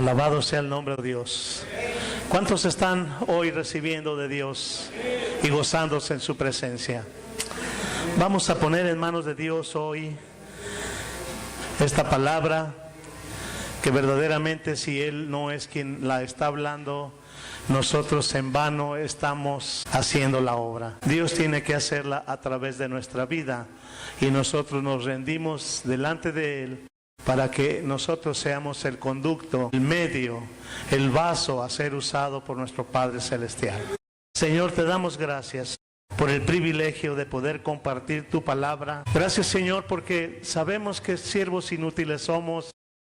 Alabado sea el nombre de Dios. ¿Cuántos están hoy recibiendo de Dios y gozándose en su presencia? Vamos a poner en manos de Dios hoy esta palabra, que verdaderamente si Él no es quien la está hablando, nosotros en vano estamos haciendo la obra. Dios tiene que hacerla a través de nuestra vida y nosotros nos rendimos delante de Él para que nosotros seamos el conducto, el medio, el vaso a ser usado por nuestro Padre Celestial. Señor, te damos gracias por el privilegio de poder compartir tu palabra. Gracias, Señor, porque sabemos que siervos inútiles somos,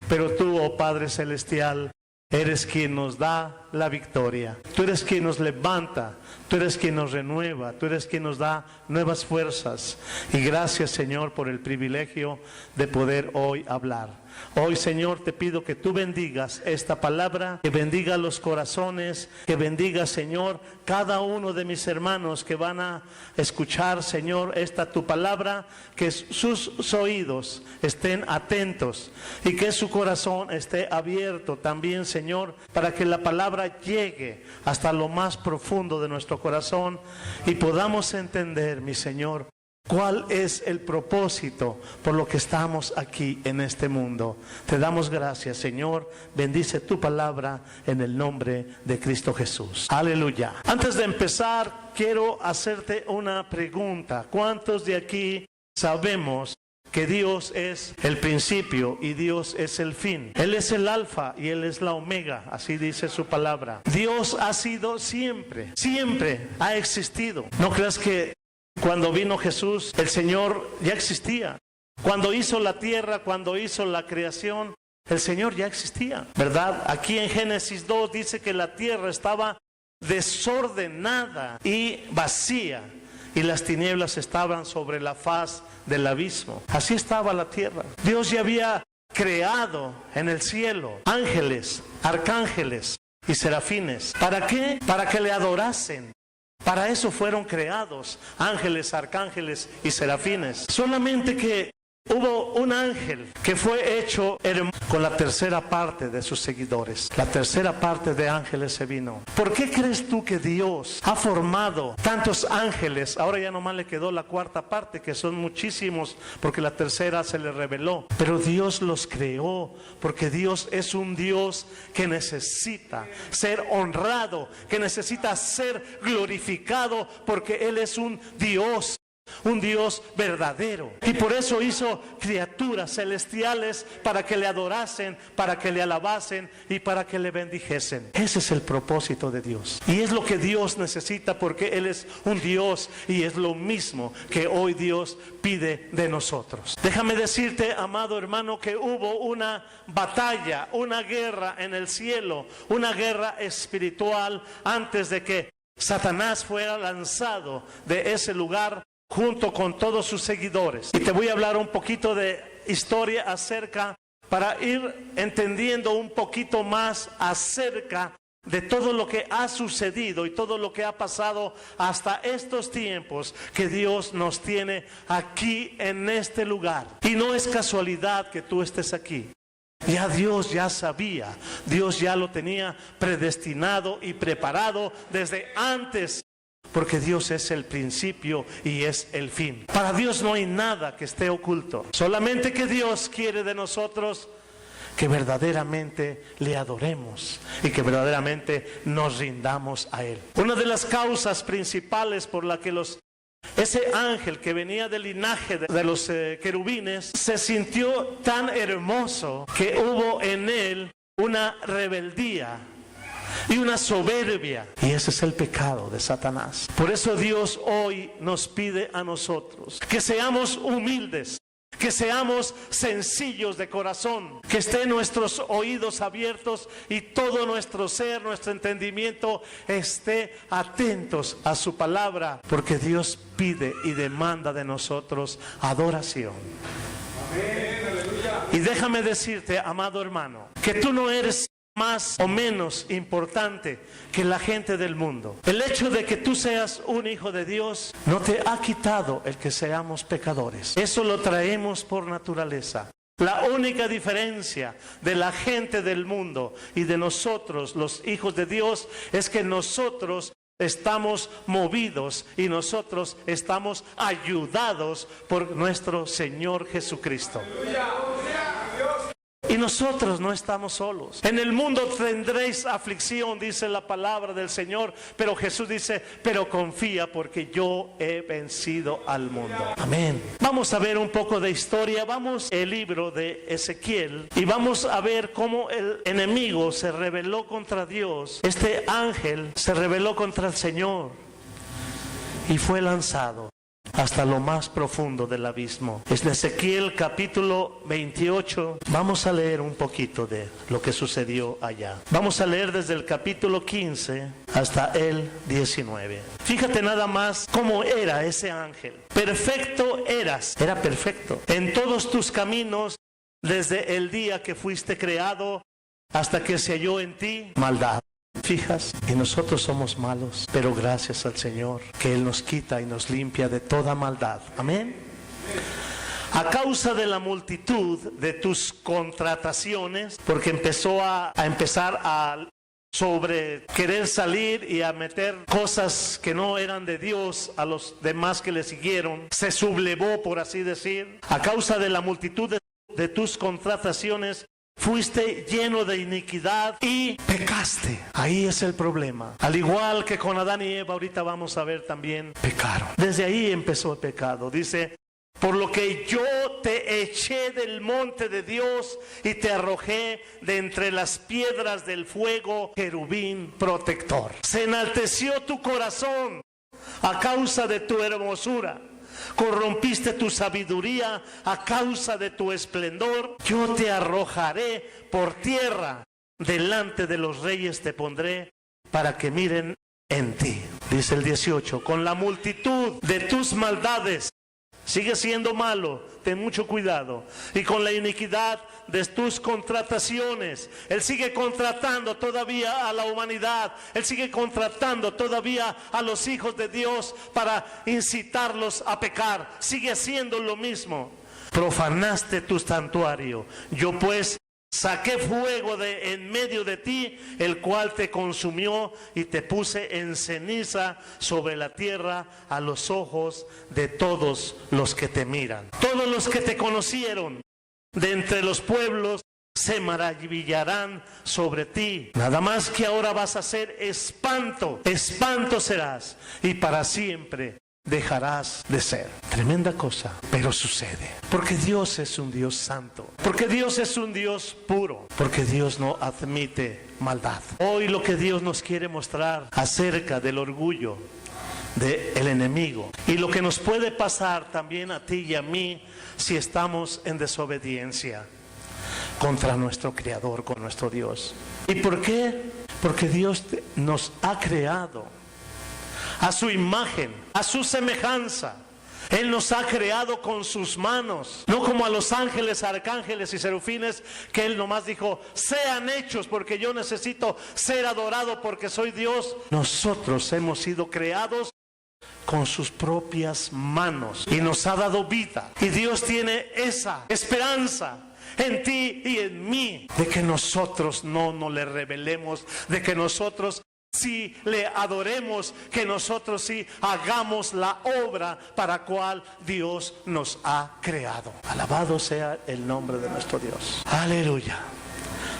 pero tú, oh Padre Celestial, eres quien nos da la victoria. Tú eres quien nos levanta, tú eres quien nos renueva, tú eres quien nos da nuevas fuerzas. Y gracias, Señor, por el privilegio de poder hoy hablar. Hoy, Señor, te pido que tú bendigas esta palabra, que bendiga los corazones, que bendiga, Señor, cada uno de mis hermanos que van a escuchar, Señor, esta tu palabra, que sus oídos estén atentos y que su corazón esté abierto también, Señor, para que la palabra llegue hasta lo más profundo de nuestro corazón y podamos entender, mi Señor, ¿cuál es el propósito por lo que estamos aquí en este mundo? Te damos gracias, Señor. Bendice tu palabra en el nombre de Cristo Jesús. Aleluya. Antes de empezar, quiero hacerte una pregunta. ¿Cuántos de aquí sabemos que Dios es el principio y Dios es el fin? Él es el alfa y Él es la omega, así dice su palabra. Dios ha sido siempre, siempre ha existido. No creas que cuando vino Jesús, el Señor ya existía. Cuando hizo la tierra, cuando hizo la creación, el Señor ya existía, ¿verdad? Aquí en Génesis 2 dice que la tierra estaba desordenada y vacía, y las tinieblas estaban sobre la faz del abismo. Así estaba la tierra. Dios ya había creado en el cielo ángeles, arcángeles y serafines. ¿Para qué? Para que le adorasen. Para eso fueron creados ángeles, arcángeles y serafines. Solamente que hubo un ángel que fue hecho con la tercera parte de sus seguidores. La tercera parte de ángeles se vino. ¿Por qué crees tú que Dios ha formado tantos ángeles? Ahora ya nomás le quedó la cuarta parte, que son muchísimos, porque la tercera se le reveló. Pero Dios los creó, porque Dios es un Dios que necesita ser honrado, que necesita ser glorificado, porque Él es un Dios verdadero. Y por eso hizo criaturas celestiales para que le adorasen, para que le alabasen y para que le bendijesen. Ese es el propósito de Dios. Y es lo que Dios necesita, porque Él es un Dios y es lo mismo que hoy Dios pide de nosotros. Déjame decirte, amado hermano, que hubo una batalla, una guerra en el cielo, una guerra espiritual antes de que Satanás fuera lanzado de ese lugar junto con todos sus seguidores. Y te voy a hablar un poquito de historia acerca, para ir entendiendo un poquito más acerca de todo lo que ha sucedido y todo lo que ha pasado hasta estos tiempos que Dios nos tiene aquí en este lugar. Y no es casualidad que tú estés aquí. Ya Dios ya sabía, Dios ya lo tenía predestinado y preparado desde antes, porque Dios es el principio y es el fin. Para Dios no hay nada que esté oculto. Solamente que Dios quiere de nosotros que verdaderamente le adoremos y que verdaderamente nos rindamos a Él. Una de las causas principales por la que ese ángel que venía del linaje de los querubines se sintió tan hermoso que hubo en él una rebeldía y una soberbia, y ese es el pecado de Satanás. Por eso Dios hoy nos pide a nosotros que seamos humildes, que seamos sencillos de corazón, que estén nuestros oídos abiertos y todo nuestro ser, nuestro entendimiento esté atentos a su palabra, porque Dios pide y demanda de nosotros adoración. Amén, aleluya. Y déjame decirte, amado hermano, que tú no eres más o menos importante que la gente del mundo. El hecho de que tú seas un hijo de Dios no te ha quitado el que seamos pecadores. Eso lo traemos por naturaleza. La única diferencia de la gente del mundo y de nosotros, los hijos de Dios, es que nosotros estamos movidos y nosotros estamos ayudados por nuestro Señor Jesucristo. Y nosotros no estamos solos. En el mundo tendréis aflicción, dice la palabra del Señor, pero Jesús dice, pero confía porque yo he vencido al mundo. Amén. Vamos a ver un poco de historia. Vamos al libro de Ezequiel y vamos a ver cómo el enemigo se rebeló contra Dios. Este ángel se rebeló contra el Señor y fue lanzado hasta lo más profundo del abismo. Es de Ezequiel capítulo 28. Vamos a leer un poquito de lo que sucedió allá. Vamos a leer desde el capítulo 15 hasta el 19. Fíjate nada más cómo era ese ángel. Perfecto eras, era perfecto en todos tus caminos desde el día que fuiste creado hasta que se halló en ti maldad. Fijas, y nosotros somos malos, pero gracias al Señor que Él nos quita y nos limpia de toda maldad. Amén. A causa de la multitud de tus contrataciones, porque empezó a empezar a sobre querer salir y a meter cosas que no eran de Dios a los demás que le siguieron, se sublevó, por así decir. A causa de la multitud de tus contrataciones, fuiste lleno de iniquidad y pecaste. Ahí es el problema. Al igual que con Adán y Eva, ahorita vamos a ver también, pecaron. Desde ahí empezó el pecado. Dice, por lo que yo te eché del monte de Dios y te arrojé de entre las piedras del fuego, querubín protector. Se enalteció tu corazón a causa de tu hermosura. Corrompiste tu sabiduría a causa de tu esplendor. Yo te arrojaré por tierra, delante de los reyes te pondré para que miren en ti. Dice el 18, con la multitud de tus maldades, sigue siendo malo, ten mucho cuidado. Y con la iniquidad de tus contrataciones, Él sigue contratando todavía a la humanidad. Él sigue contratando todavía a los hijos de Dios para incitarlos a pecar. Sigue haciendo lo mismo. Profanaste tu santuario. Yo pues saqué fuego de en medio de ti, el cual te consumió, y te puse en ceniza sobre la tierra a los ojos de todos los que te miran. Todos los que te conocieron de entre los pueblos se maravillarán sobre ti. Nada más que ahora vas a ser espanto, espanto serás, y para siempre dejarás de ser. Tremenda cosa, pero sucede. Porque Dios es un Dios santo. Porque Dios es un Dios puro. Porque Dios no admite maldad. Hoy lo que Dios nos quiere mostrar acerca del orgullo del enemigo y lo que nos puede pasar también a ti y a mí si estamos en desobediencia contra nuestro Creador, con nuestro Dios. ¿Y por qué? Porque Dios nos ha creado a su imagen, a su semejanza. Él nos ha creado con sus manos, no como a los ángeles, arcángeles y serafines, que Él nomás dijo, sean hechos porque yo necesito ser adorado porque soy Dios. Nosotros hemos sido creados con sus propias manos y nos ha dado vida. Y Dios tiene esa esperanza en ti y en mí, de que nosotros no nos le rebelemos, de que nosotros si le adoremos, que nosotros sí hagamos la obra para cual Dios nos ha creado. Alabado sea el nombre de nuestro Dios. Aleluya.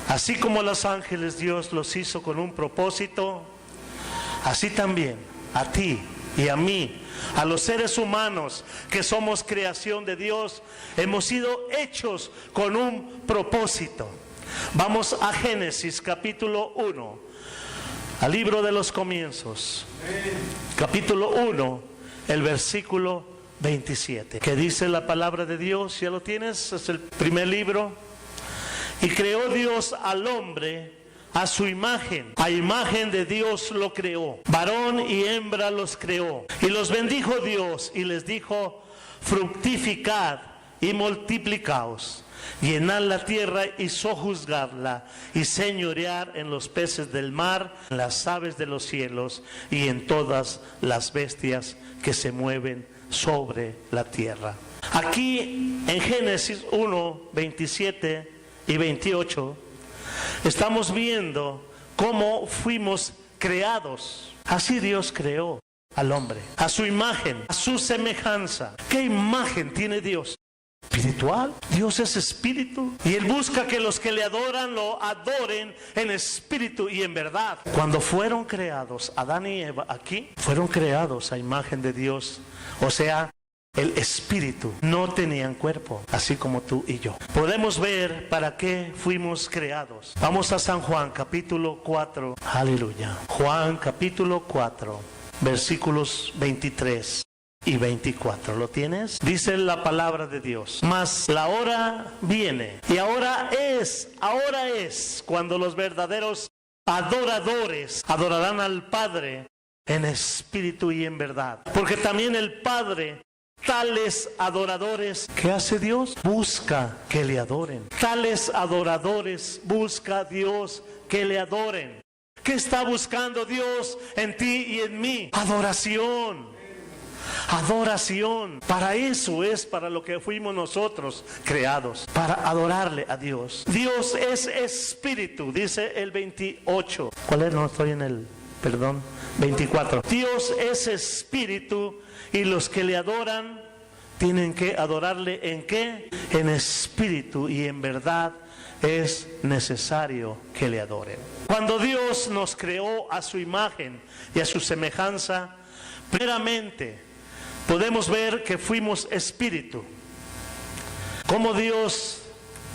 Así como los ángeles Dios los hizo con un propósito, así también a ti y a mí, a los seres humanos que somos creación de Dios, hemos sido hechos con un propósito. Vamos a Génesis capítulo 1. Al libro de los comienzos, capítulo 1, el versículo 27, que dice la palabra de Dios. ¿Ya lo tienes? Es el primer libro. Y creó Dios al hombre a su imagen, a imagen de Dios lo creó, varón y hembra los creó. Y los bendijo Dios y les dijo, fructificad y multiplicaos, llenad la tierra y sojuzgadla, y señorear en los peces del mar, en las aves de los cielos y en todas las bestias que se mueven sobre la tierra. Aquí en Génesis 1, 27 y 28 estamos viendo cómo fuimos creados. Así Dios creó al hombre, a su imagen, a su semejanza. ¿Qué imagen tiene Dios? Espiritual. Dios es espíritu y Él busca que los que le adoran lo adoren en espíritu y en verdad. Cuando fueron creados Adán y Eva aquí, fueron creados a imagen de Dios, o sea, el espíritu. No tenían cuerpo, así como tú y yo. Podemos ver para qué fuimos creados. Vamos a San Juan capítulo 4. Aleluya. Juan capítulo 4, versículos 23 y 24. ¿Lo tienes? Dice la palabra de Dios: mas la hora viene, y ahora es cuando los verdaderos adoradores adorarán al Padre en espíritu y en verdad. Porque también el Padre tales adoradores, ¿qué hace Dios? Busca que le adoren. Tales adoradores busca Dios que le adoren. ¿Qué está buscando Dios en ti y en mí? Adoración. Adoración. Para eso es para lo que fuimos nosotros creados, para adorarle a Dios. Dios es espíritu, dice el 28. ¿Cuál es? No estoy en el, perdón, 24. Dios es espíritu y los que le adoran tienen que adorarle ¿en qué? En espíritu y en verdad. Es necesario que le adoren. Cuando Dios nos creó a su imagen y a su semejanza, primeramente podemos ver que fuimos espíritu. Como Dios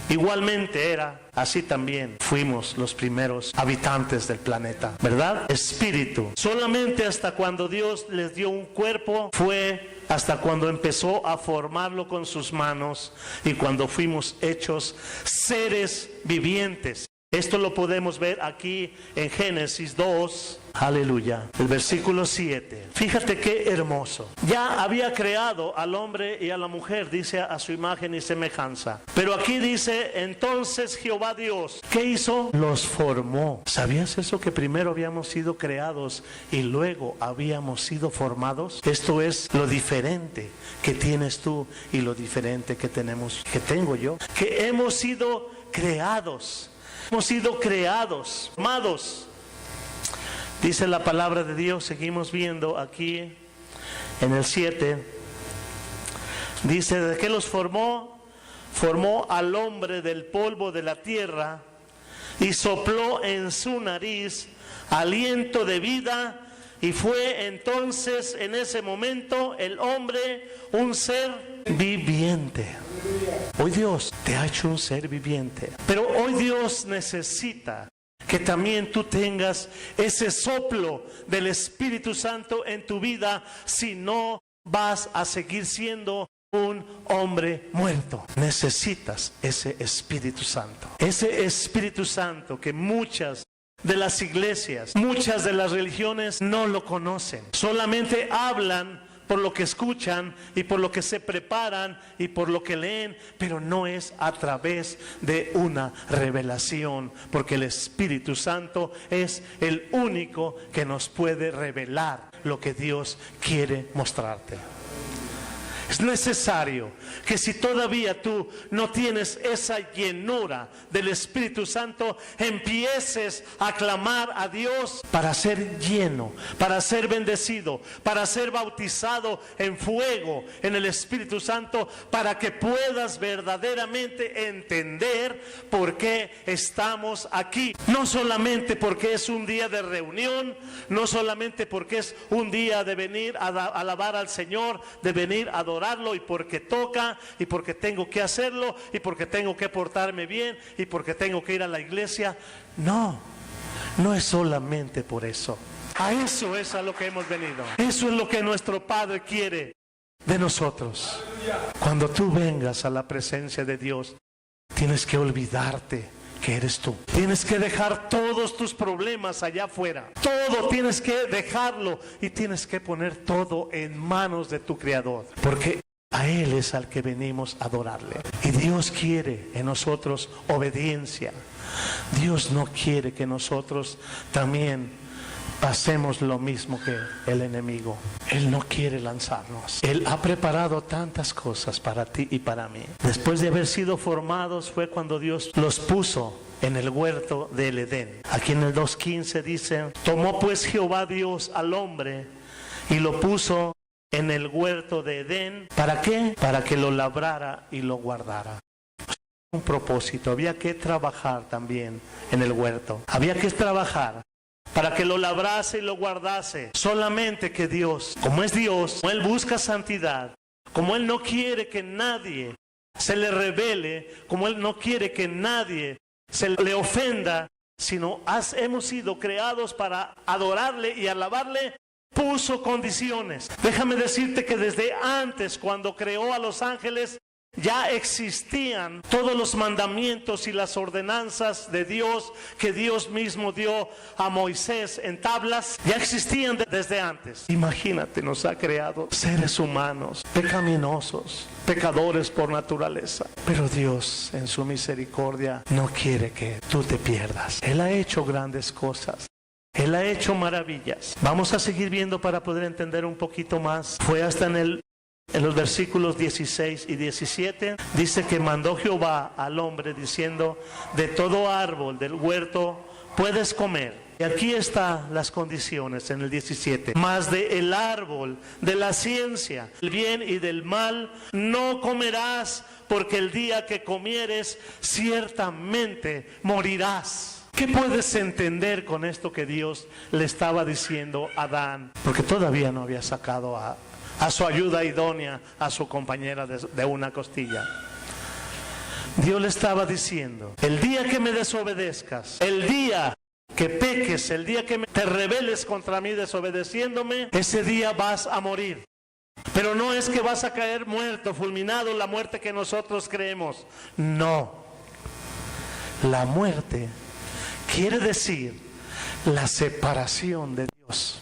igualmente era, así también fuimos los primeros habitantes del planeta, ¿verdad? Espíritu. Solamente hasta cuando Dios les dio un cuerpo fue hasta cuando empezó a formarlo con sus manos y cuando fuimos hechos seres vivientes. Esto lo podemos ver aquí en Génesis 2, aleluya, el versículo 7. Fíjate qué hermoso. Ya había creado al hombre y a la mujer, dice, a su imagen y semejanza. Pero aquí dice, entonces Jehová Dios, ¿qué hizo? Los formó. ¿Sabías eso? Que primero habíamos sido creados y luego habíamos sido formados. Esto es lo diferente que tienes tú y lo diferente que tengo yo. Que hemos sido creados. Hemos sido creados, formados. Dice la palabra de Dios, seguimos viendo aquí en el 7. Dice, ¿de qué los formó? Formó al hombre del polvo de la tierra y sopló en su nariz aliento de vida, y fue entonces en ese momento el hombre un ser viviente. Hoy Dios te ha hecho un ser viviente, pero hoy Dios necesita que también tú tengas ese soplo del Espíritu Santo en tu vida, si no vas a seguir siendo un hombre muerto. Necesitas ese Espíritu Santo. Ese Espíritu Santo que muchas de las iglesias, muchas de las religiones no lo conocen. Solamente hablan por lo que escuchan y por lo que se preparan y por lo que leen, pero no es a través de una revelación, porque el Espíritu Santo es el único que nos puede revelar lo que Dios quiere mostrarte. Es necesario que si todavía tú no tienes esa llenura del Espíritu Santo, empieces a clamar a Dios para ser lleno, para ser bendecido, para ser bautizado en fuego en el Espíritu Santo, para que puedas verdaderamente entender por qué estamos aquí. No solamente porque es un día de reunión, no solamente porque es un día de venir a alabar al Señor, de venir a adorarlo, y porque toca, y porque tengo que hacerlo, y porque tengo que portarme bien, y porque tengo que ir a la iglesia. No, no es solamente por eso. A eso es a lo que hemos venido. Eso es lo que nuestro Padre quiere de nosotros. Cuando tú vengas a la presencia de Dios, tienes que olvidarte que eres tú. Tienes que dejar todos tus problemas allá afuera. Todo tienes que dejarlo y tienes que poner todo en manos de tu Creador, porque a Él es al que venimos a adorarle. Y Dios quiere en nosotros obediencia. Dios no quiere que nosotros también hacemos lo mismo que el enemigo. Él no quiere lanzarnos. Él ha preparado tantas cosas para ti y para mí. Después de haber sido formados fue cuando Dios los puso en el huerto del Edén. Aquí en el 2:15 dice: tomó pues Jehová Dios al hombre y lo puso en el huerto de Edén. ¿Para qué? Para que lo labrara y lo guardara. Un propósito, había que trabajar también en el huerto. Había que trabajar para que lo labrase y lo guardase. Solamente que Dios, como es Dios, como Él busca santidad, como Él no quiere que nadie se le revele, como Él no quiere que nadie se le ofenda, sino hemos sido creados para adorarle y alabarle, puso condiciones. Déjame decirte que desde antes, cuando creó a los ángeles, ya existían todos los mandamientos y las ordenanzas de Dios que Dios mismo dio a Moisés en tablas. Ya existían desde antes. Imagínate, nos ha creado seres humanos pecaminosos, pecadores por naturaleza. Pero Dios, en su misericordia, no quiere que tú te pierdas. Él ha hecho grandes cosas. Él ha hecho maravillas. Vamos a seguir viendo para poder entender un poquito más. Fue hasta en los versículos 16 y 17, dice que mandó Jehová al hombre diciendo: de todo árbol del huerto puedes comer. Y aquí están las condiciones en el 17. Mas de el árbol de la ciencia, del bien y del mal, no comerás, porque el día que comieres, ciertamente morirás. ¿Qué puedes entender con esto que Dios le estaba diciendo a Adán? Porque todavía no había sacado a su ayuda idónea, a su compañera de una costilla. Dios le estaba diciendo: el día que me desobedezcas, el día que peques, el día que te rebeles contra mí desobedeciéndome, ese día vas a morir. Pero no es que vas a caer muerto, fulminado, la muerte que nosotros creemos. No. La muerte quiere decir la separación de Dios.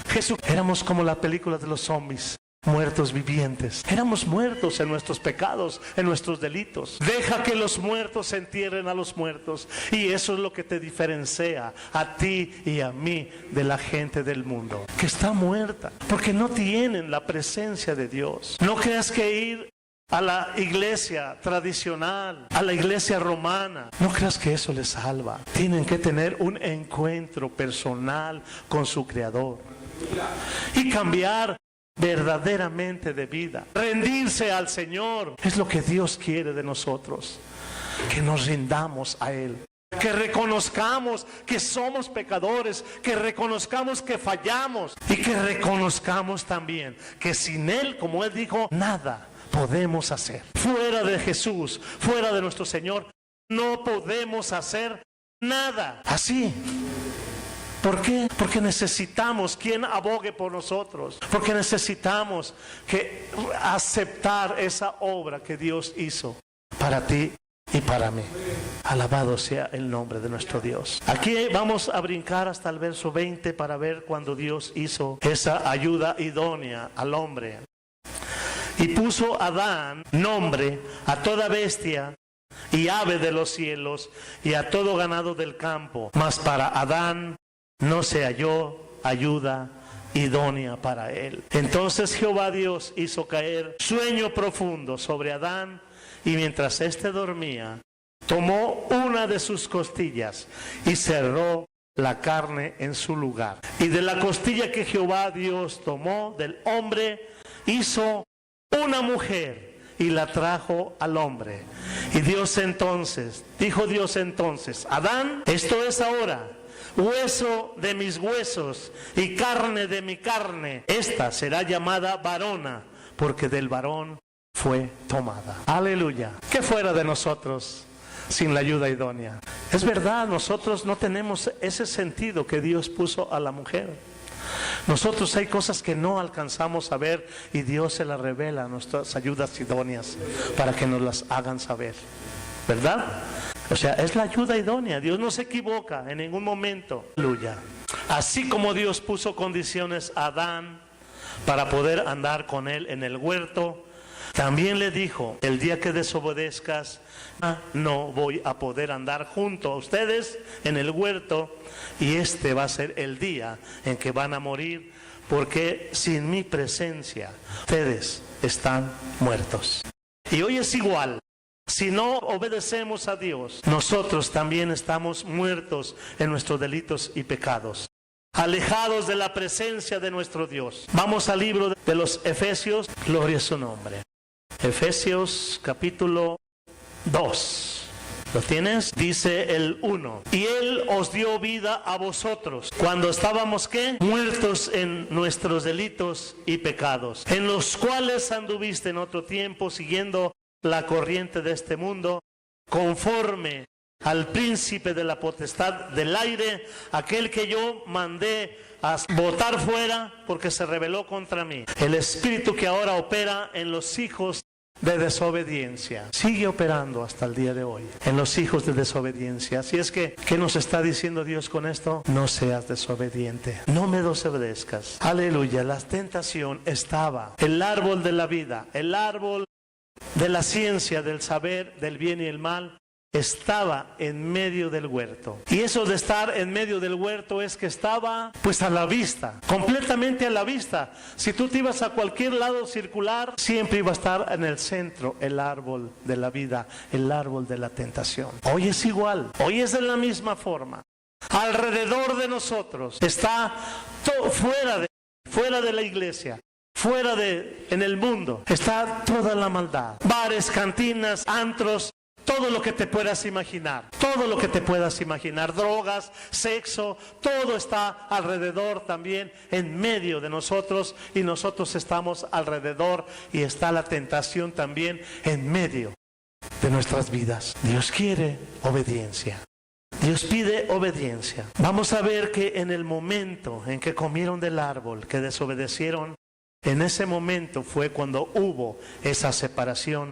Jesús, éramos como la película de los zombies, muertos vivientes. Éramos muertos en nuestros pecados, en nuestros delitos. Deja que los muertos entierren a los muertos. Y eso es lo que te diferencia a ti y a mí de la gente del mundo, que está muerta, porque no tienen la presencia de Dios. No creas que ir a la iglesia tradicional, a la iglesia romana, no creas que eso les salva. Tienen que tener un encuentro personal con su Creador y cambiar verdaderamente de vida, rendirse al Señor. Es lo que Dios quiere de nosotros, que nos rindamos a Él, que reconozcamos que somos pecadores, que reconozcamos que fallamos y que reconozcamos también que sin Él, como Él dijo, nada podemos hacer. Fuera de Jesús, fuera de nuestro Señor, no podemos hacer nada. Así. ¿Por qué? Porque necesitamos quien abogue por nosotros. Porque necesitamos aceptar esa obra que Dios hizo para ti y para mí. Alabado sea el nombre de nuestro Dios. Aquí vamos a brincar hasta el verso 20 para ver cuando Dios hizo esa ayuda idónea al hombre. Y puso Adán nombre a toda bestia y ave de los cielos y a todo ganado del campo. Mas para Adán no se halló ayuda idónea para él. Entonces Jehová Dios hizo caer sueño profundo sobre Adán, y mientras éste dormía, tomó una de sus costillas y cerró la carne en su lugar. Y de la costilla que Jehová Dios tomó del hombre, hizo una mujer y la trajo al hombre. Y dijo Dios entonces: Adán, esto es ahora hueso de mis huesos y carne de mi carne. Esta será llamada varona, porque del varón fue tomada. Aleluya. ¿Qué fuera de nosotros sin la ayuda idónea? Es verdad, nosotros no tenemos ese sentido que Dios puso a la mujer. Nosotros hay cosas que no alcanzamos a ver y Dios se las revela a nuestras ayudas idóneas para que nos las hagan saber, ¿verdad? O sea, es la ayuda idónea. Dios no se equivoca en ningún momento. Aleluya. Así como Dios puso condiciones a Adán para poder andar con él en el huerto, También le dijo, el día que desobedezcas, no voy a poder andar junto a ustedes en el huerto, y este va a ser el día en que van a morir, porque sin mi presencia ustedes están muertos. Y hoy es igual. Si no obedecemos a Dios, nosotros también estamos muertos en nuestros delitos y pecados, alejados de la presencia de nuestro Dios. Vamos al libro de los Efesios, gloria a su nombre. Efesios capítulo 2. ¿Lo tienes? Dice el 1. Y Él os dio vida a vosotros cuando estábamos, ¿qué? Muertos en nuestros delitos y pecados, en los cuales anduviste en otro tiempo siguiendo la corriente de este mundo, conforme al príncipe de la potestad del aire, aquel que yo mandé a botar fuera porque se rebeló contra mí. El espíritu que ahora opera en los hijos de desobediencia. Sigue operando hasta el día de hoy en los hijos de desobediencia. Así es que, ¿qué nos está diciendo Dios con esto? No seas desobediente, no me desobedezcas. Aleluya. La tentación estaba, el árbol de la vida, el árbol de la ciencia, del saber, del bien y el mal, estaba en medio del huerto. Y eso de estar en medio del huerto es que estaba pues a la vista, completamente a la vista. Si tú te ibas a cualquier lado circular, siempre iba a estar en el centro el árbol de la vida, el árbol de la tentación. Hoy es igual, hoy es de la misma forma. Alrededor de nosotros está todo, fuera de la iglesia, en el mundo, está toda la maldad. Bares, cantinas, antros, todo lo que te puedas imaginar, todo lo que te puedas imaginar, drogas, sexo, todo está alrededor también en medio de nosotros, y nosotros estamos alrededor, y está la tentación también en medio de nuestras vidas. Dios quiere obediencia. Dios pide obediencia. Vamos a ver que en el momento en que comieron del árbol, que desobedecieron, en ese momento fue cuando hubo esa separación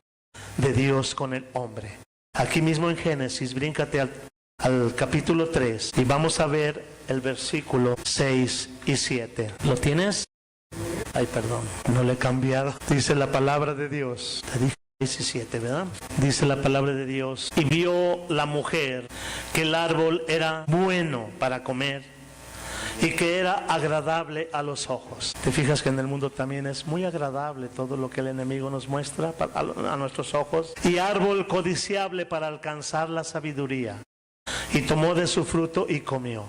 de Dios con el hombre. Aquí mismo en Génesis, bríncate al capítulo 3 y vamos a ver el versículo 6 y 7. ¿Lo tienes? Ay, perdón, no le he cambiado. Dice la palabra de Dios. Te dije 6 y 7, ¿verdad? Dice la palabra de Dios. Y vio la mujer que el árbol era bueno para comer y que era agradable a los ojos. Te fijas que en el mundo también es muy agradable todo lo que el enemigo nos muestra a nuestros ojos. Y árbol codiciable para alcanzar la sabiduría. Y tomó de su fruto y comió.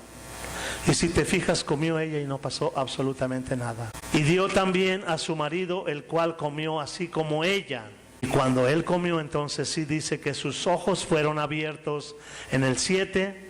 Y si te fijas, comió ella y no pasó absolutamente nada. Y dio también a su marido, el cual comió así como ella. Y cuando él comió, entonces sí dice que sus ojos fueron abiertos en el 7.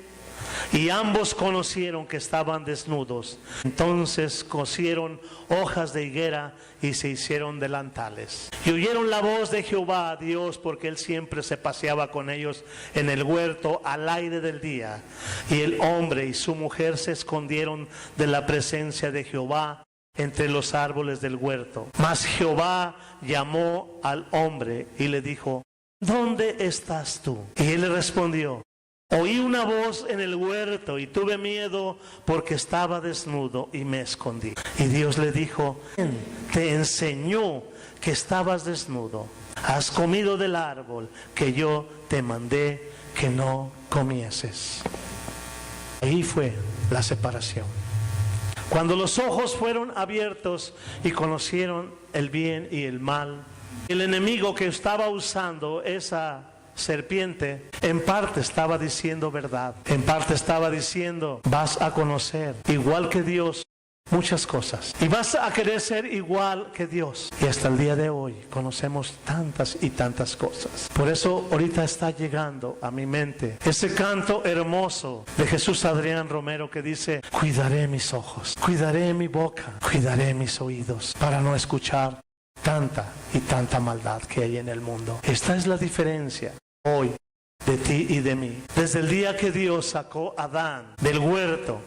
Y ambos conocieron que estaban desnudos. Entonces cosieron hojas de higuera y se hicieron delantales. Y oyeron la voz de Jehová Dios, porque él siempre se paseaba con ellos en el huerto al aire del día. Y el hombre y su mujer se escondieron de la presencia de Jehová entre los árboles del huerto. Mas Jehová llamó al hombre y le dijo: ¿dónde estás tú? Y él le respondió: oí una voz en el huerto y tuve miedo porque estaba desnudo y me escondí. Y Dios le dijo: ¿quién te enseñó que estabas desnudo? Has comido del árbol que yo te mandé que no comieses. Ahí fue la separación. Cuando los ojos fueron abiertos y conocieron el bien y el mal, el enemigo que estaba usando esa serpiente, en parte estaba diciendo verdad, en parte estaba diciendo: vas a conocer igual que Dios muchas cosas y vas a querer ser igual que Dios. Y hasta el día de hoy conocemos tantas y tantas cosas. Por eso ahorita está llegando a mi mente ese canto hermoso de Jesús Adrián Romero que dice: cuidaré mis ojos, cuidaré mi boca, cuidaré mis oídos para no escuchar tanta y tanta maldad que hay en el mundo. Esta es la diferencia hoy de ti y de mí. Desde el día que Dios sacó a Adán del huerto,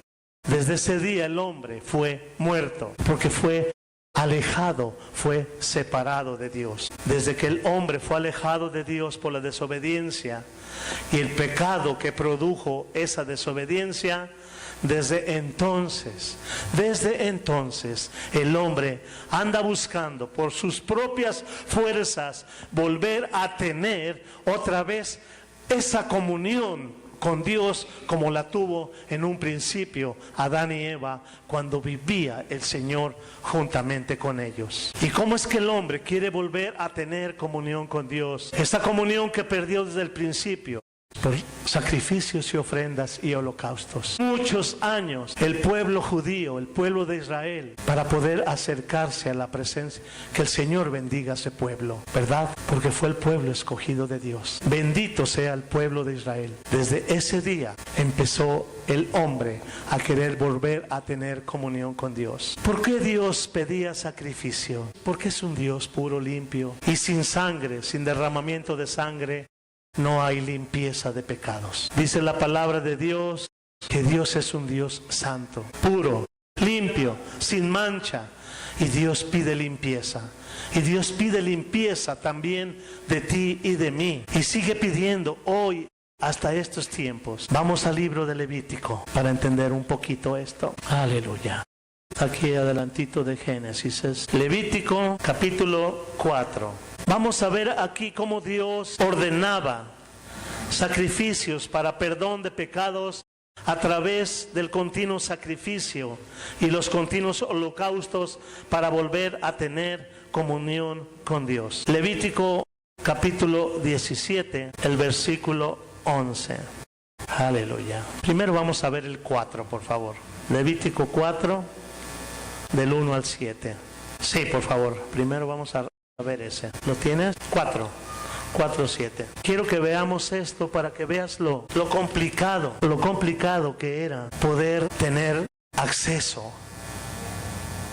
desde ese día el hombre fue muerto, porque fue alejado, fue separado de Dios. Desde que el hombre fue alejado de Dios por la desobediencia y el pecado que produjo esa desobediencia, desde entonces el hombre anda buscando por sus propias fuerzas volver a tener otra vez esa comunión con Dios como la tuvo en un principio Adán y Eva cuando vivía el Señor juntamente con ellos. ¿Y cómo es que el hombre quiere volver a tener comunión con Dios? Esta comunión que perdió desde el principio por sacrificios y ofrendas y holocaustos. Muchos años el pueblo judío, el pueblo de Israel, para poder acercarse a la presencia, que el Señor bendiga a ese pueblo, ¿verdad? Porque fue el pueblo escogido de Dios. Bendito sea el pueblo de Israel. Desde ese día empezó el hombre a querer volver a tener comunión con Dios. ¿Por qué Dios pedía sacrificio? Porque es un Dios puro, limpio y sin sangre, sin derramamiento de sangre. No hay limpieza de pecados. Dice la palabra de Dios que Dios es un Dios santo, puro, limpio, sin mancha. Y Dios pide limpieza. Y Dios pide limpieza también de ti y de mí. Y sigue pidiendo hoy hasta estos tiempos. Vamos al libro de Levítico para entender un poquito esto. Aleluya. Aquí adelantito de Génesis es Levítico capítulo 4. Vamos a ver aquí cómo Dios ordenaba sacrificios para perdón de pecados a través del continuo sacrificio y los continuos holocaustos para volver a tener comunión con Dios. Levítico capítulo 17, el versículo 11. Aleluya. Primero vamos a ver el 4, por favor. Levítico 4, del 1 al 7. Sí, por favor. Primero vamos a ver ese. ¿Lo tienes? 4:7. Quiero que veamos esto para que veas lo complicado que era poder tener acceso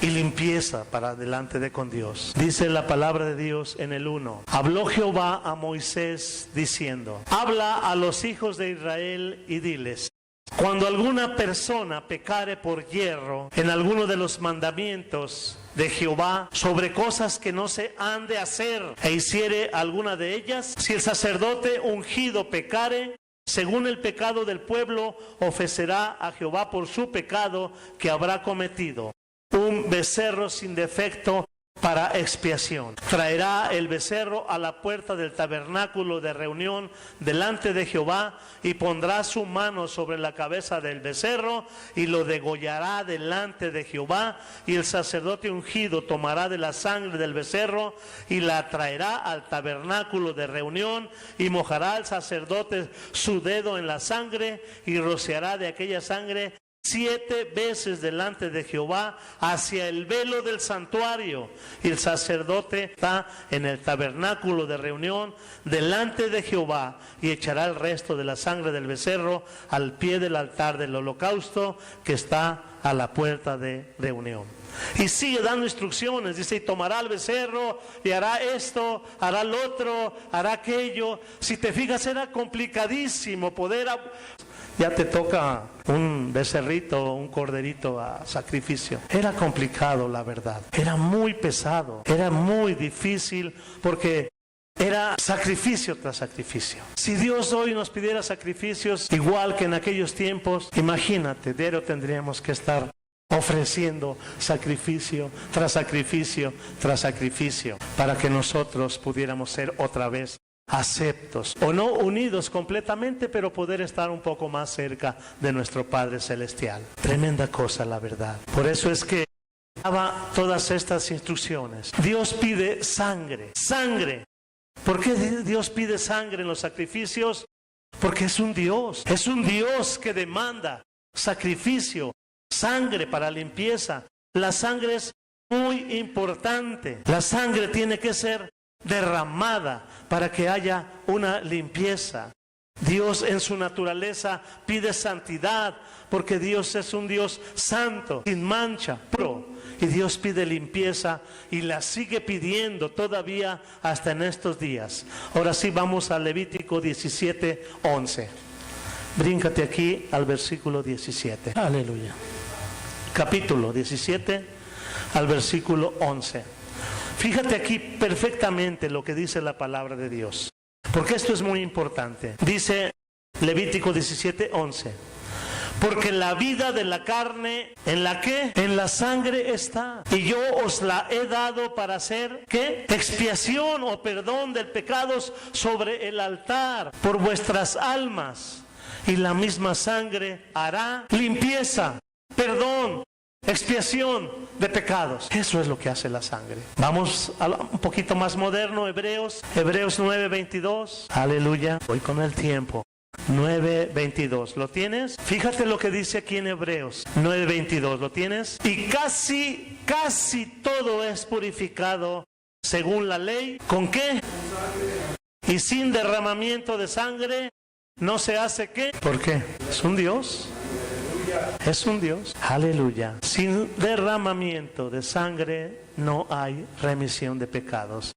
y limpieza para delante de con Dios. Dice la palabra de Dios en el 1. Habló Jehová a Moisés diciendo: habla a los hijos de Israel y diles: cuando alguna persona pecare por yerro en alguno de los mandamientos de Jehová sobre cosas que no se han de hacer e hiciere alguna de ellas, si el sacerdote ungido pecare según el pecado del pueblo, ofrecerá a Jehová por su pecado que habrá cometido un becerro sin defecto para expiación. Traerá el becerro a la puerta del tabernáculo de reunión delante de Jehová y pondrá su mano sobre la cabeza del becerro y lo degollará delante de Jehová, y el sacerdote ungido tomará de la sangre del becerro y la traerá al tabernáculo de reunión, y mojará al sacerdote su dedo en la sangre y rociará de aquella sangre 7 veces delante de Jehová hacia el velo del santuario, y el sacerdote está en el tabernáculo de reunión delante de Jehová y echará el resto de la sangre del becerro al pie del altar del holocausto que está a la puerta de reunión. Y sigue dando instrucciones, dice: y tomará el becerro y hará esto, hará lo otro, hará aquello. Si te fijas, era complicadísimo poder... Ya te toca un becerrito, un corderito a sacrificio. Era complicado, la verdad. Era muy pesado, era muy difícil, porque era sacrificio tras sacrificio. Si Dios hoy nos pidiera sacrificios igual que en aquellos tiempos, imagínate, diario tendríamos que estar ofreciendo sacrificio tras sacrificio tras sacrificio para que nosotros pudiéramos ser otra vez aceptos, o no unidos completamente, pero poder estar un poco más cerca de nuestro Padre Celestial. Tremenda cosa, la verdad. Por eso es que daba todas estas instrucciones. Dios pide sangre. ¿Por qué Dios pide sangre en los sacrificios? Porque es un Dios que demanda sacrificio, sangre para limpieza. La sangre es muy importante. La sangre tiene que ser derramada para que haya una limpieza. Dios en su naturaleza pide santidad, porque Dios es un Dios santo, sin mancha, puro. Y Dios pide limpieza y la sigue pidiendo todavía hasta en estos días. Ahora sí, vamos a Levítico 17:11. Bríncate aquí al versículo 17. Aleluya. Capítulo 17, al versículo 11. Fíjate aquí perfectamente lo que dice la palabra de Dios, porque esto es muy importante. Dice Levítico 17:11. Porque la vida de la carne, ¿en la qué? En la sangre está. Y yo os la he dado para hacer, ¿qué? Expiación o perdón de pecados sobre el altar por vuestras almas. Y la misma sangre hará limpieza, perdón, expiación de pecados. Eso es lo que hace la sangre. Vamos a un poquito más moderno, Hebreos 9:22. Aleluya. Voy con el tiempo. 9:22, ¿lo tienes? Fíjate lo que dice aquí en Hebreos 9:22, ¿lo tienes? Y casi todo es purificado según la ley. ¿Con qué? Y sin derramamiento de sangre no se hace ¿qué? ¿Por qué? Es un Dios. Es un Dios. Aleluya. Sin derramamiento de sangre no hay remisión de pecados.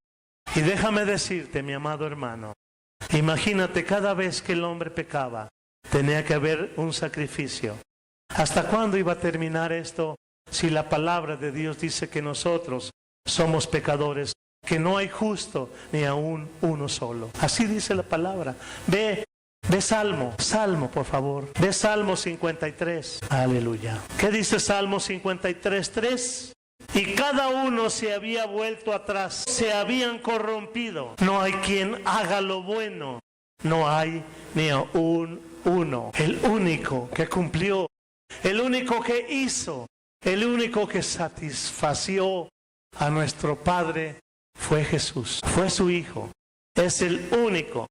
Y déjame decirte, mi amado hermano, imagínate, cada vez que el hombre pecaba, tenía que haber un sacrificio. ¿Hasta cuándo iba a terminar esto si la palabra de Dios dice que nosotros somos pecadores, que no hay justo ni aún uno solo? Así dice la palabra. Ve Salmo, por favor. Ve Salmo 53. Aleluya. ¿Qué dice Salmo 53:3? Y cada uno se había vuelto atrás, se habían corrompido. No hay quien haga lo bueno, no hay ni aún uno. El único que cumplió, el único que hizo, el único que satisfació a nuestro Padre fue Jesús, fue su Hijo. Es el único.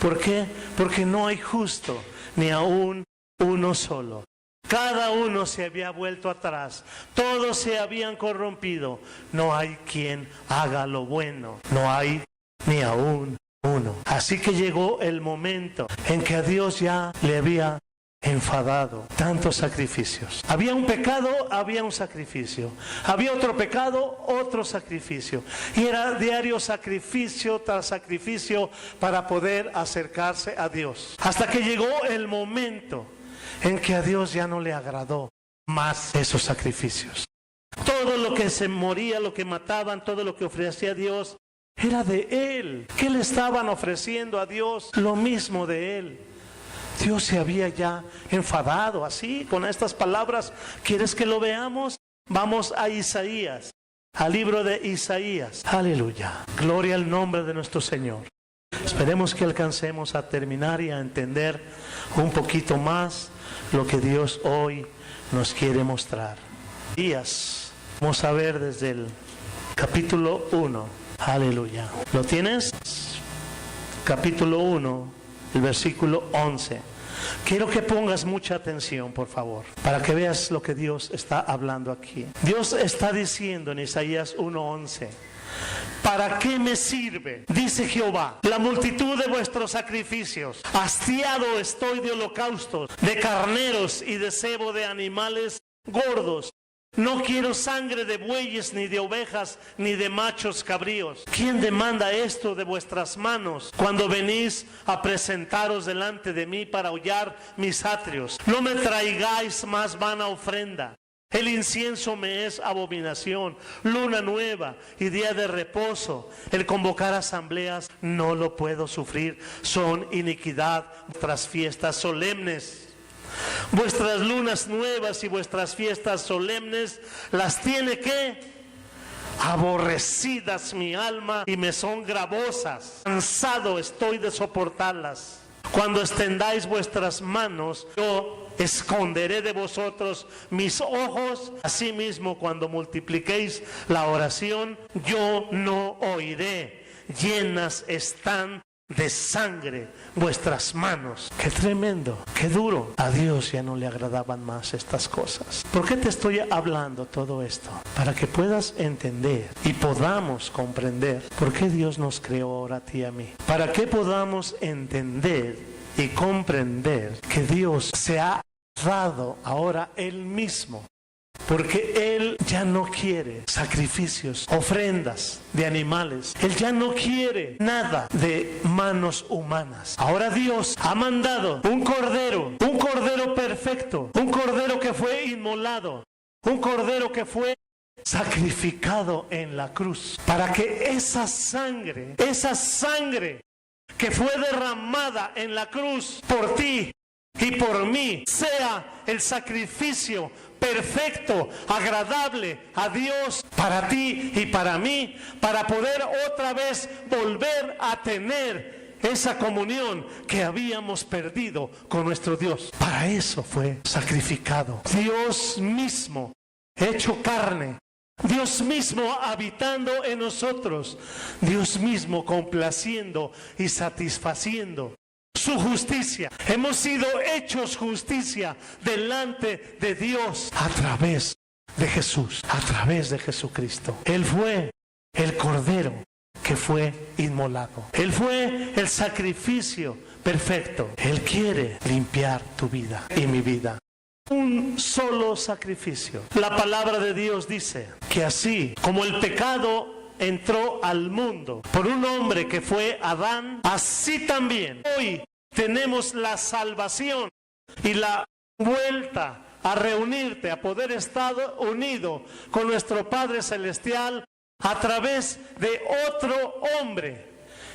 ¿Por qué? Porque no hay justo ni aún uno solo. Cada uno se había vuelto atrás, todos se habían corrompido. No hay quien haga lo bueno, no hay ni aún uno. Así que llegó el momento en que a Dios ya le había enfadado tantos sacrificios. Había un pecado, había un sacrificio. Había otro pecado, otro sacrificio. Y era diario sacrificio tras sacrificio para poder acercarse a Dios. Hasta que llegó el momento en que a Dios ya no le agradó más esos sacrificios. Todo lo que se moría, lo que mataban, todo lo que ofrecía a Dios, era de Él. ¿Qué le estaban ofreciendo a Dios? Lo mismo de Él. Dios se había ya enfadado así, con estas palabras. ¿Quieres que lo veamos? Vamos a Isaías, al libro de Isaías. Aleluya. Gloria al nombre de nuestro Señor. Esperemos que alcancemos a terminar y a entender un poquito más lo que Dios hoy nos quiere mostrar. Vamos a ver desde el capítulo 1. Aleluya. ¿Lo tienes? Capítulo 1, el versículo 11. Quiero que pongas mucha atención, por favor, para que veas lo que Dios está hablando aquí. Dios está diciendo en Isaías 1:11: ¿para qué me sirve, dice Jehová, la multitud de vuestros sacrificios? Hastiado estoy de holocaustos, de carneros y de cebo de animales gordos. No quiero sangre de bueyes, ni de ovejas, ni de machos cabríos. ¿Quién demanda esto de vuestras manos cuando venís a presentaros delante de mí para hollar mis atrios? No me traigáis más vana ofrenda. El incienso me es abominación, luna nueva y día de reposo. El convocar asambleas no lo puedo sufrir. Son iniquidad vuestras fiestas solemnes. Vuestras lunas nuevas y vuestras fiestas solemnes las tiene ¿qué? Aborrecidas mi alma y me son gravosas. Cansado estoy de soportarlas. Cuando extendáis vuestras manos, yo esconderé de vosotros mis ojos. Asimismo, cuando multipliquéis la oración, yo no oiré. Llenas están de sangre vuestras manos. Qué tremendo, qué duro. A Dios ya no le agradaban más estas cosas. ¿Por qué te estoy hablando todo esto? Para que puedas entender y podamos comprender por qué Dios nos creó ahora a ti y a mí. Para que podamos entender y comprender que Dios se ha dado ahora Él mismo. Porque Él ya no quiere sacrificios, ofrendas de animales. Él ya no quiere nada de manos humanas. Ahora Dios ha mandado un cordero perfecto, un cordero que fue inmolado, un cordero que fue sacrificado en la cruz, para que esa sangre que fue derramada en la cruz por ti y por mí, sea el sacrificio perfecto, agradable a Dios para ti y para mí, para poder otra vez volver a tener esa comunión que habíamos perdido con nuestro Dios. Para eso fue sacrificado. Dios mismo hecho carne, Dios mismo habitando en nosotros, Dios mismo complaciendo y satisfaciendo su justicia. Hemos sido hechos justicia delante de Dios a través de Jesús, a través de Jesucristo. Él fue el Cordero que fue inmolado. Él fue el sacrificio perfecto. Él quiere limpiar tu vida y mi vida. Un solo sacrificio. La palabra de Dios dice que así como el pecado entró al mundo por un hombre que fue Adán, así también hoy tenemos la salvación y la vuelta a reunirte, a poder estar unido con nuestro Padre Celestial a través de otro hombre.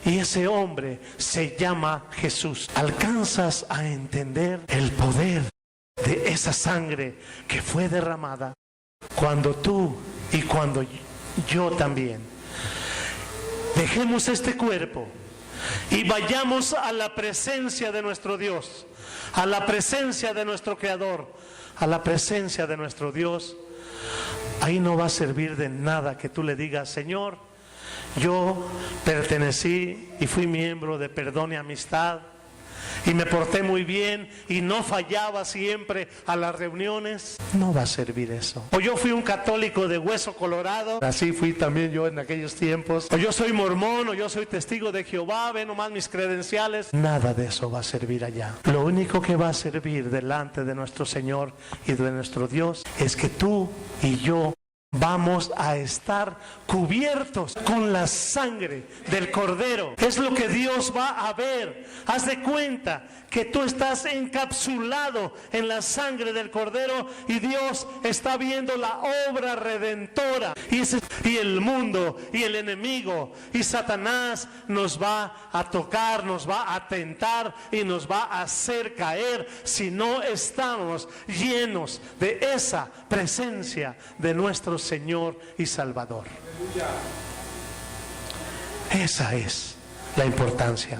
Y ese hombre se llama Jesús. ¿Alcanzas a entender el poder de esa sangre que fue derramada cuando tú y cuando yo también dejemos este cuerpo y vayamos a la presencia de nuestro Dios, a la presencia de nuestro Creador, a la presencia de nuestro Dios? Ahí no va a servir de nada que tú le digas: Señor, yo pertenecí y fui miembro de Perdón y Amistad y me porté muy bien y no fallaba siempre a las reuniones. No va a servir eso. O yo fui un católico de hueso colorado, así fui también yo en aquellos tiempos. O yo soy mormón, o yo soy testigo de Jehová, ve nomás mis credenciales. Nada de eso va a servir allá. Lo único que va a servir delante de nuestro Señor y de nuestro Dios es que tú y yo vamos a estar cubiertos con la sangre del Cordero. Es lo que Dios va a ver. Haz de cuenta que tú estás encapsulado en la sangre del Cordero y Dios está viendo la obra redentora. Y el mundo y el enemigo y Satanás nos va a tocar, nos va a tentar y nos va a hacer caer si no estamos llenos de esa presencia de nuestro Señor y Salvador. Esa es la importancia.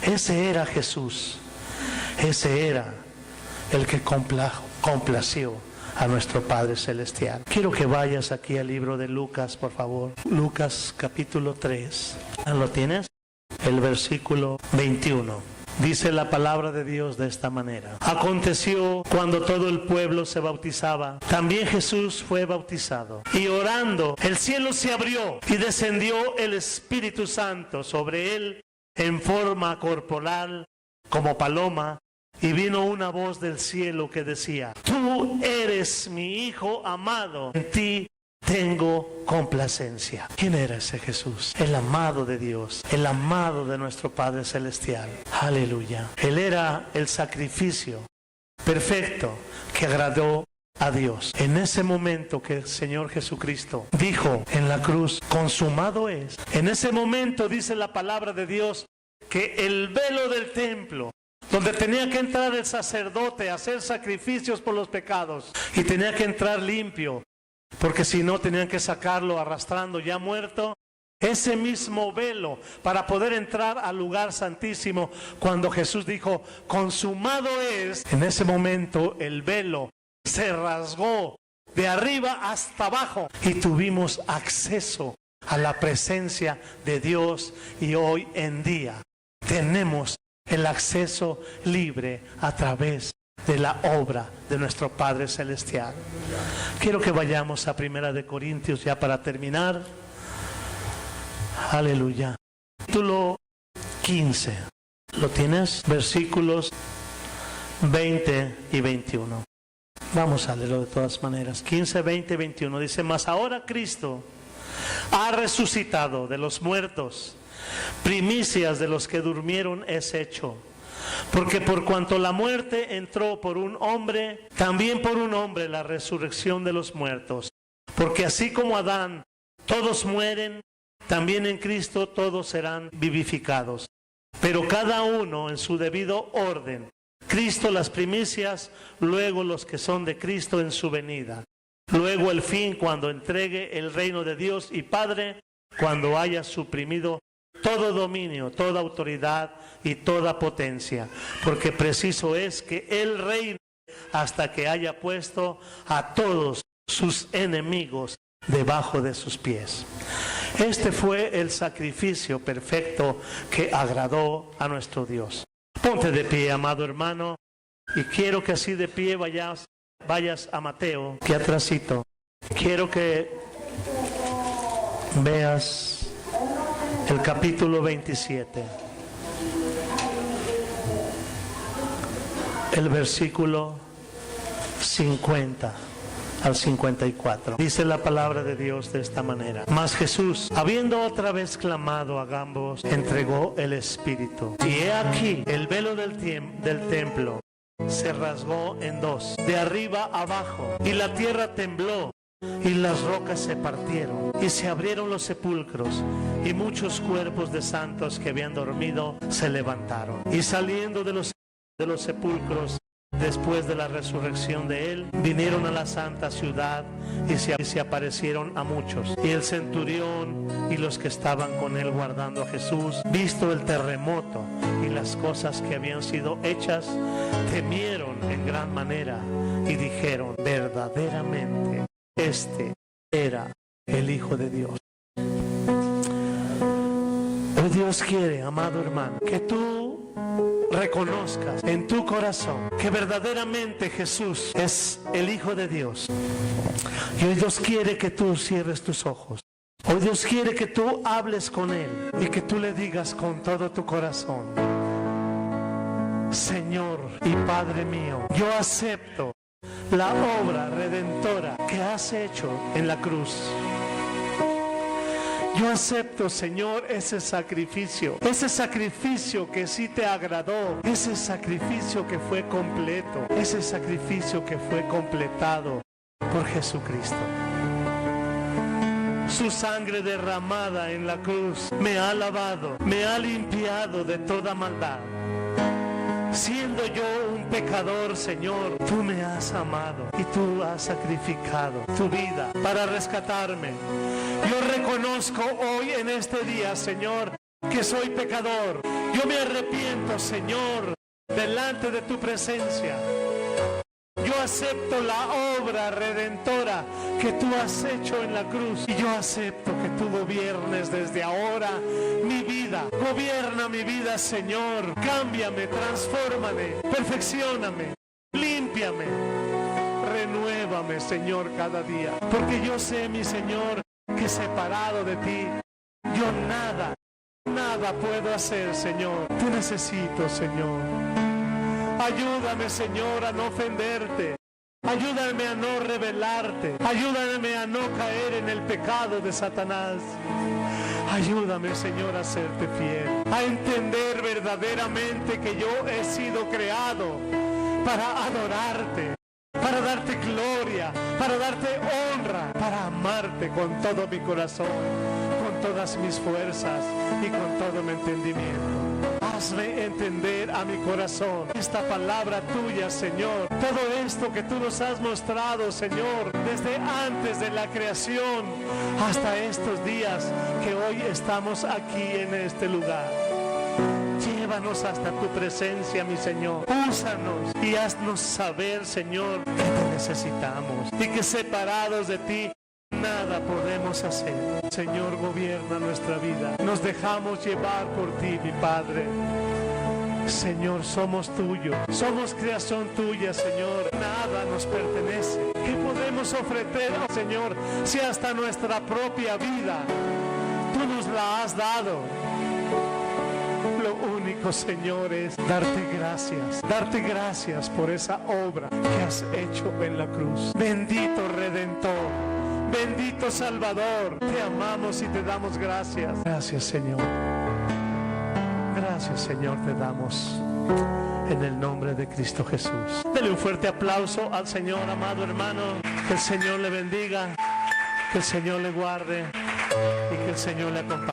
Ese era Jesús. Ese era el que complació a nuestro Padre Celestial. Quiero que vayas aquí al libro de Lucas, por favor. Lucas capítulo 3. ¿Lo tienes? El versículo 21. Dice la palabra de Dios de esta manera: aconteció cuando todo el pueblo se bautizaba, también Jesús fue bautizado. Y orando, el cielo se abrió y descendió el Espíritu Santo sobre él en forma corporal como paloma. Y vino una voz del cielo que decía: tú eres mi Hijo amado, en ti tengo complacencia. ¿Quién era ese Jesús? El amado de Dios, el amado de nuestro Padre Celestial. Aleluya. Él era el sacrificio perfecto que agradó a Dios. En ese momento que el Señor Jesucristo dijo en la cruz: consumado es. En ese momento dice la palabra de Dios que el velo del templo, donde tenía que entrar el sacerdote a hacer sacrificios por los pecados, y tenía que entrar limpio, porque si no tenían que sacarlo arrastrando ya muerto. Ese mismo velo para poder entrar al lugar santísimo, cuando Jesús dijo consumado es, en ese momento el velo se rasgó de arriba hasta abajo y tuvimos acceso a la presencia de Dios. Y hoy en día tenemos el acceso libre a través de la obra de nuestro Padre Celestial. Quiero que vayamos a 1 Corintios ya para terminar. Aleluya. Capítulo 15. ¿Lo tienes? Versículos 20 y 21. Vamos a leerlo de todas maneras. 15, 20 y 21. Dice: mas ahora Cristo ha resucitado de los muertos, primicias de los que durmieron es hecho. Porque por cuanto la muerte entró por un hombre, también por un hombre la resurrección de los muertos Porque así como Adán, todos mueren, también en Cristo todos serán vivificados. Pero cada uno en su debido orden. Cristo las primicias, luego los que son de Cristo en su venida. Luego el fin cuando entregue el reino de Dios y Padre, cuando haya suprimido todo dominio, toda autoridad y toda potencia. Porque preciso es que Él reine hasta que haya puesto a todos sus enemigos debajo de sus pies. Este fue el sacrificio perfecto que agradó a nuestro Dios. Ponte de pie, amado hermano, y quiero que así de pie vayas a Mateo, que atrásito. Quiero que veas el capítulo 27, el versículo 50 al 54. Dice la palabra de Dios de esta manera: Mas Jesús, habiendo otra vez clamado a gambos, entregó el Espíritu. Y he aquí, el velo del templo se rasgó en dos, de arriba abajo, y la tierra tembló, y las rocas se partieron, y se abrieron los sepulcros, y muchos cuerpos de santos que habían dormido se levantaron. Y saliendo de los sepulcros, después de la resurrección de Él, vinieron a la santa ciudad y se aparecieron a muchos. Y el centurión y los que estaban con Él guardando a Jesús, visto el terremoto y las cosas que habían sido hechas, temieron en gran manera y dijeron: verdaderamente este era el Hijo de Dios. Hoy Dios quiere, amado hermano, que tú reconozcas en tu corazón que verdaderamente Jesús es el Hijo de Dios. Y hoy Dios quiere que tú cierres tus ojos. Hoy Dios quiere que tú hables con Él y que tú le digas con todo tu corazón: Señor y Padre mío, yo acepto la obra redentora que has hecho en la cruz. Yo acepto, Señor, ese sacrificio que sí te agradó, ese sacrificio que fue completo, ese sacrificio que fue completado por Jesucristo. Su sangre derramada en la cruz me ha lavado, me ha limpiado de toda maldad. Siendo yo un pecador, Señor, tú me has amado y tú has sacrificado tu vida para rescatarme. Yo reconozco hoy en este día, Señor, que soy pecador. Yo me arrepiento, Señor, delante de tu presencia. Yo acepto la obra redentora que tú has hecho en la cruz. Y yo acepto que tú gobiernes desde ahora mi vida. Gobierna mi vida, Señor. Cámbiame, transfórmame, perfeccióname, límpiame, renuévame, Señor, cada día. Porque yo sé, mi Señor, que separado de ti, yo nada puedo hacer, Señor. Te necesito, Señor. Ayúdame, Señor, a no ofenderte. Ayúdame a no rebelarte. Ayúdame a no caer en el pecado de Satanás. Ayúdame, Señor, a serte fiel. A entender verdaderamente que yo he sido creado para adorarte, para darte gloria, para darte honra, para amarte con todo mi corazón, con todas mis fuerzas y con todo mi entendimiento. Hazme entender a mi corazón esta palabra tuya, Señor. Todo esto que tú nos has mostrado, Señor, desde antes de la creación hasta estos días que hoy estamos aquí en este lugar. Llévanos hasta tu presencia, mi Señor. Úsanos y haznos saber, Señor, que te necesitamos y que separados de ti nada podemos hacer. Señor, gobierna nuestra vida. Nos dejamos llevar por ti, mi Padre. Señor, somos tuyos. Somos creación tuya, Señor. Nada nos pertenece. ¿Qué podemos ofrecer, Señor, si hasta nuestra propia vida tú nos la has dado? Lo único, Señor, es darte gracias por esa obra que has hecho en la cruz. Bendito Redentor, bendito Salvador, te amamos y te damos gracias. Gracias, Señor. Gracias, Señor, te damos en el nombre de Cristo Jesús. Dele un fuerte aplauso al Señor, amado hermano. Que el Señor le bendiga. Que el Señor le guarde y que el Señor le acompañe.